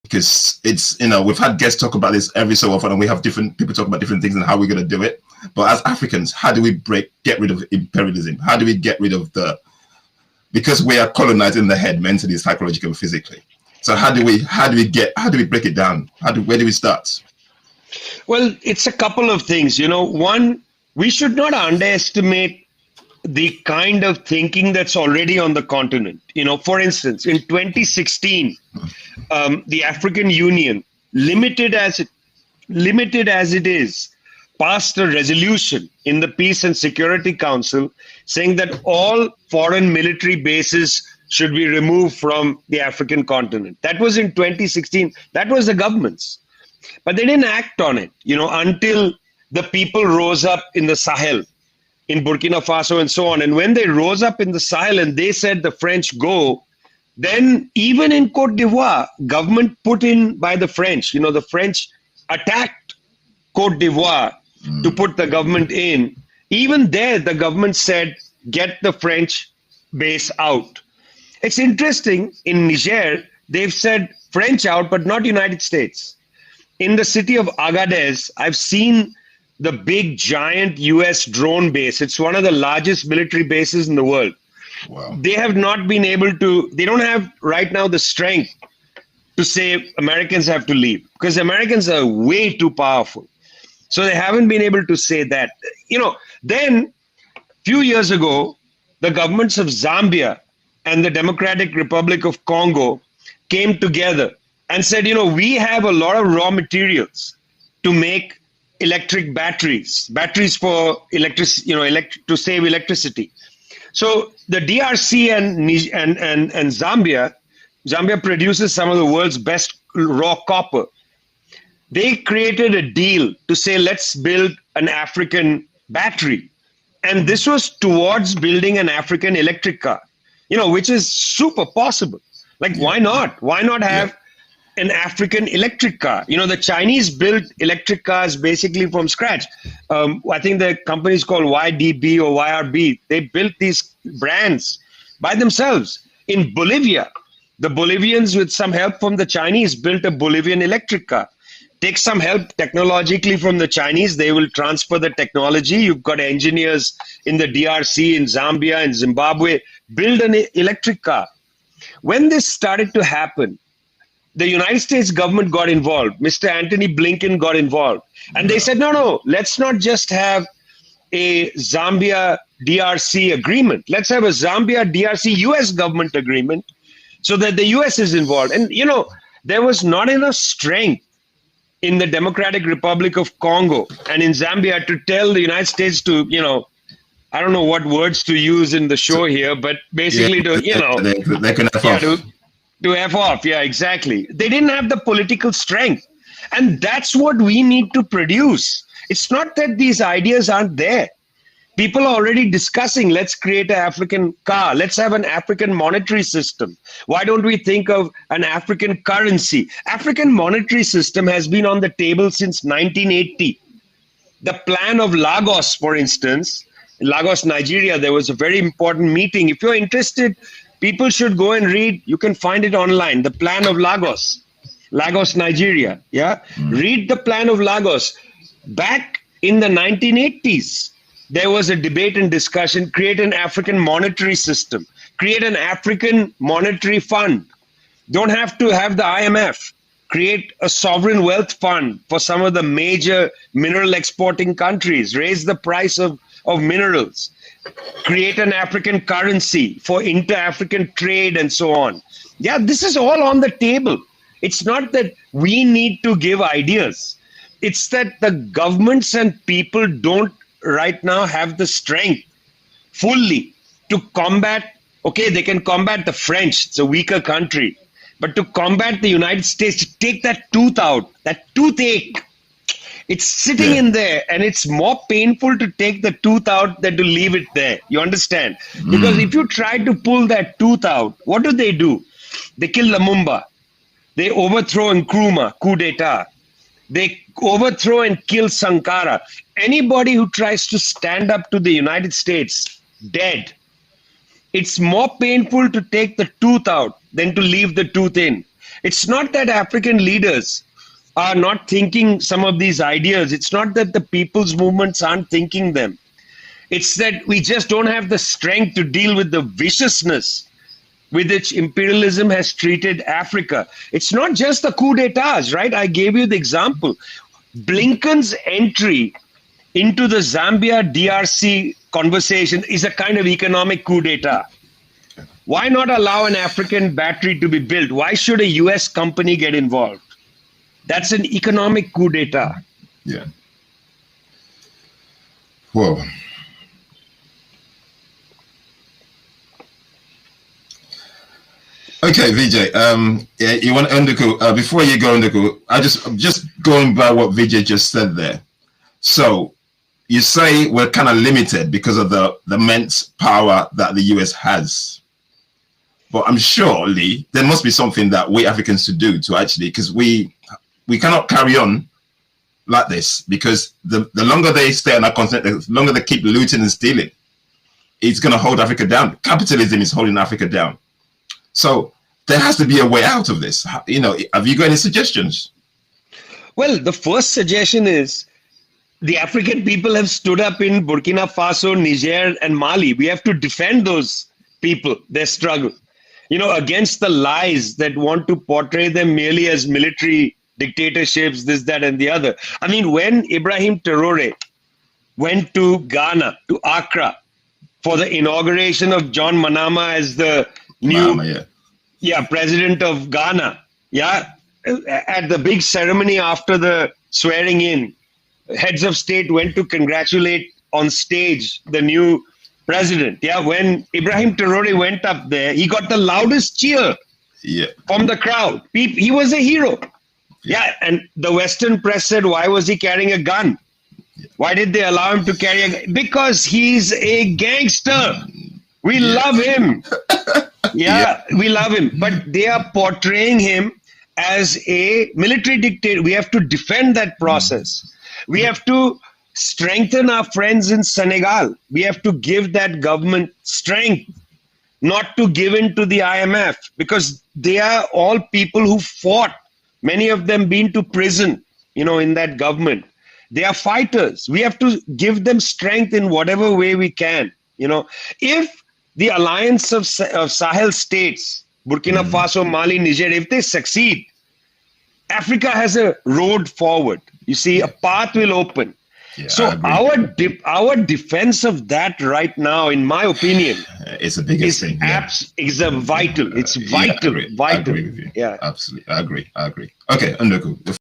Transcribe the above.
because it's, we've had guests talk about this every so often, and we have different people talk about different things and how we're going to do it. But as Africans, how do we get rid of imperialism? How do we get rid of because we are colonized in the head, mentally, psychologically, and physically. So how do we break it down? Where do we start? Well, it's a couple of things. One, we should not underestimate the kind of thinking that's already on the continent. For instance, in 2016, the African Union, limited as it is, passed a resolution in the Peace and Security Council saying that all foreign military bases should be removed from the African continent. That was in 2016. That was the government's. But they didn't act on it, until the people rose up in the Sahel, in Burkina Faso and so on. And when they rose up in the Sahel and they said the French go, then even in Cote d'Ivoire, government put in by the French, the French attacked Cote d'Ivoire to put the government in. Even there, the government said, get the French base out. It's interesting, in Niger, they've said French out, but not United States. In the city of Agadez, I've seen the big giant US drone base. It's one of the largest military bases in the world. Wow. They have not been able to, they don't have right now the strength to say Americans have to leave, because Americans are way too powerful. So they haven't been able to say that. Then a few years ago, the governments of Zambia and the Democratic Republic of Congo came together and said, we have a lot of raw materials to make electric batteries for to save electricity. So the DRC and Zambia produces some of the world's best raw copper. They created a deal to say, let's build an African battery. And this was towards building an African electric car, which is super possible. Like, why not? Why not have an African electric car? The Chinese built electric cars basically from scratch. I think the company is called YDB or YRB. They built these brands by themselves. In Bolivia, the Bolivians, with some help from the Chinese, built a Bolivian electric car. Take some help technologically from the Chinese, they will transfer the technology. You've got engineers in the DRC, in Zambia, in Zimbabwe, build an electric car. When this started to happen, the United States government got involved. Mr. Anthony Blinken got involved. And they said, no, let's not just have a Zambia DRC agreement. Let's have a Zambia DRC US government agreement so that the US is involved. And, there was not enough strength in the Democratic Republic of Congo and in Zambia to tell the United States to, I don't know what words to use in the show here, but basically to F off. Yeah, exactly. They didn't have the political strength. And that's what we need to produce. It's not that these ideas aren't there. People are already discussing, let's create an African car. Let's have an African monetary system. Why don't we think of an African currency? African monetary system has been on the table since 1980. The plan of Lagos, for instance, Lagos, Nigeria, there was a very important meeting. If you're interested, people should go and read. You can find it online. The plan of Lagos, Nigeria. Yeah. Read the plan of Lagos. Back in the 1980s, there was a debate and discussion, create an African monetary system, create an African monetary fund. Don't have to have the IMF. Create a sovereign wealth fund for some of the major mineral exporting countries, raise the price of minerals, create an African currency for inter-African trade and so on. Yeah, this is all on the table. It's not that we need to give ideas. It's that the governments and people don't right now have the strength fully to combat. Okay, they can combat the French, it's a weaker country, but to combat the United States, to take that tooth out, that toothache, it's sitting in there, and it's more painful to take the tooth out than to leave it there. You understand? Because if you try to pull that tooth out, what do? They kill Lumumba. They overthrow Nkrumah, coup d'etat. They overthrow and kill Sankara. Anybody who tries to stand up to the United States, dead. It's more painful to take the tooth out than to leave the tooth in. It's not that African leaders are not thinking some of these ideas. It's not that the people's movements aren't thinking them. It's that we just don't have the strength to deal with the viciousness with which imperialism has treated Africa. It's not just the coup d'etats, right? I gave you the example. Blinken's entry into the Zambia DRC conversation is a kind of economic coup d'etat. Why not allow an African battery to be built? Why should a US company get involved? That's an economic coup d'etat. Yeah. Whoa. Okay, Vijay. Yeah, you want Unduku? Before you go, Unduku, I'm just going by what Vijay just said there. So you say we're kind of limited because of the immense power that the US has. But I'm surely there must be something that we Africans should do to actually, because we cannot carry on like this, because the longer they stay on our continent, the longer they keep looting and stealing, it's going to hold Africa down. Capitalism is holding Africa down. So there has to be a way out of this. You know, have you got any suggestions? Well, the first suggestion is the African people have stood up in Burkina Faso, Niger, and Mali. We have to defend those people, their struggle, you know, against the lies that want to portray them merely as military dictatorships, this, that, and the other. I mean, when Ibrahim Traore went to Ghana, to Accra, for the inauguration of John Manama as the new president of Ghana, at the big ceremony after the swearing in, heads of state went to congratulate on stage the new president. When Ibrahim Traore went up there, he got the loudest cheer from the crowd. He was a hero. And the Western press said, why was he carrying a gun? Why did they allow him to carry a gun? Because he's a gangster. We love him. We love him. But they are portraying him as a military dictator. We have to defend that process. We have to strengthen our friends in Senegal. We have to give that government strength not to give in to the IMF, because they are all people who fought. Many of them been to prison, you know, in that government. They are fighters. We have to give them strength in whatever way we can. You know, if the alliance of Sahel states, Burkina Faso, Mali, Niger, if they succeed, Africa has a road forward. You see, a path will open. So our defense of that right now, in my opinion, it's the biggest thing. Is a vital. It's vital. I agree with you. Absolutely. I agree. Okay, Unduku.